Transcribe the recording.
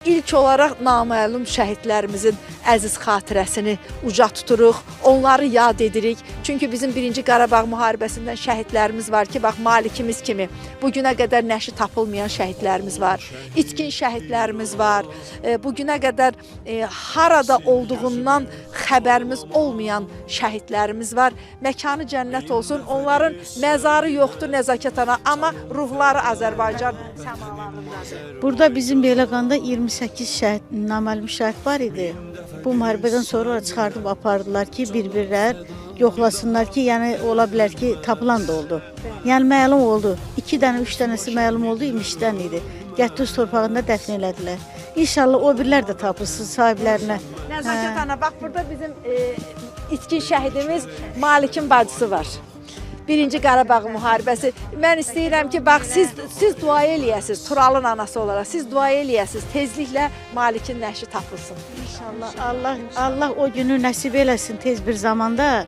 İlk olaraq naməlum şəhidlərimizin əziz xatirəsini uca tuturuq, onları yad edirik. Çünki bizim 1-ci Qarabağ müharibəsindən şəhidlərimiz var ki, bax Malikimiz kimi bugünə qədər nəşi tapılmayan şəhidlərimiz var, itkin şəhidlərimiz var, bugünə qədər harada olduğundan xəbərimiz olmayan şəhidlərimiz var. Məkanı cənnət olsun, onların məzarı yoxdur nəzakət ana, amma ruhları Azərbaycan səmalarındadır. Burada bizim Beyləqanda 28 şəhid, naməlum şəhid var idi. Bu müharibədən sonra çıxardıb apardılar ki, bir-birlər yoxlasınlar ki, yəni ola bilər ki, tapılan da oldu. Yəni məlum oldu. 2 dənə, 3 dənəsi məlum oldu, imişdən idi. Gətirdi torpağında dəfn elədilər. İnşallah o birlər də tapılsın sahiblərinə. Nəzakət ana, bax burada bizim itkin şəhidimiz Malikin bacısı var. 1-ci Qarabağ müharibəsi. Mən istəyirəm ki, bax siz dua eləyəsiniz, Turalın anası olaraq, siz dua eləyəsiniz, tezliklə Malikin nəşi tapılsın. İnşallah Allah o günü nəsib eləsin tez bir zamanda.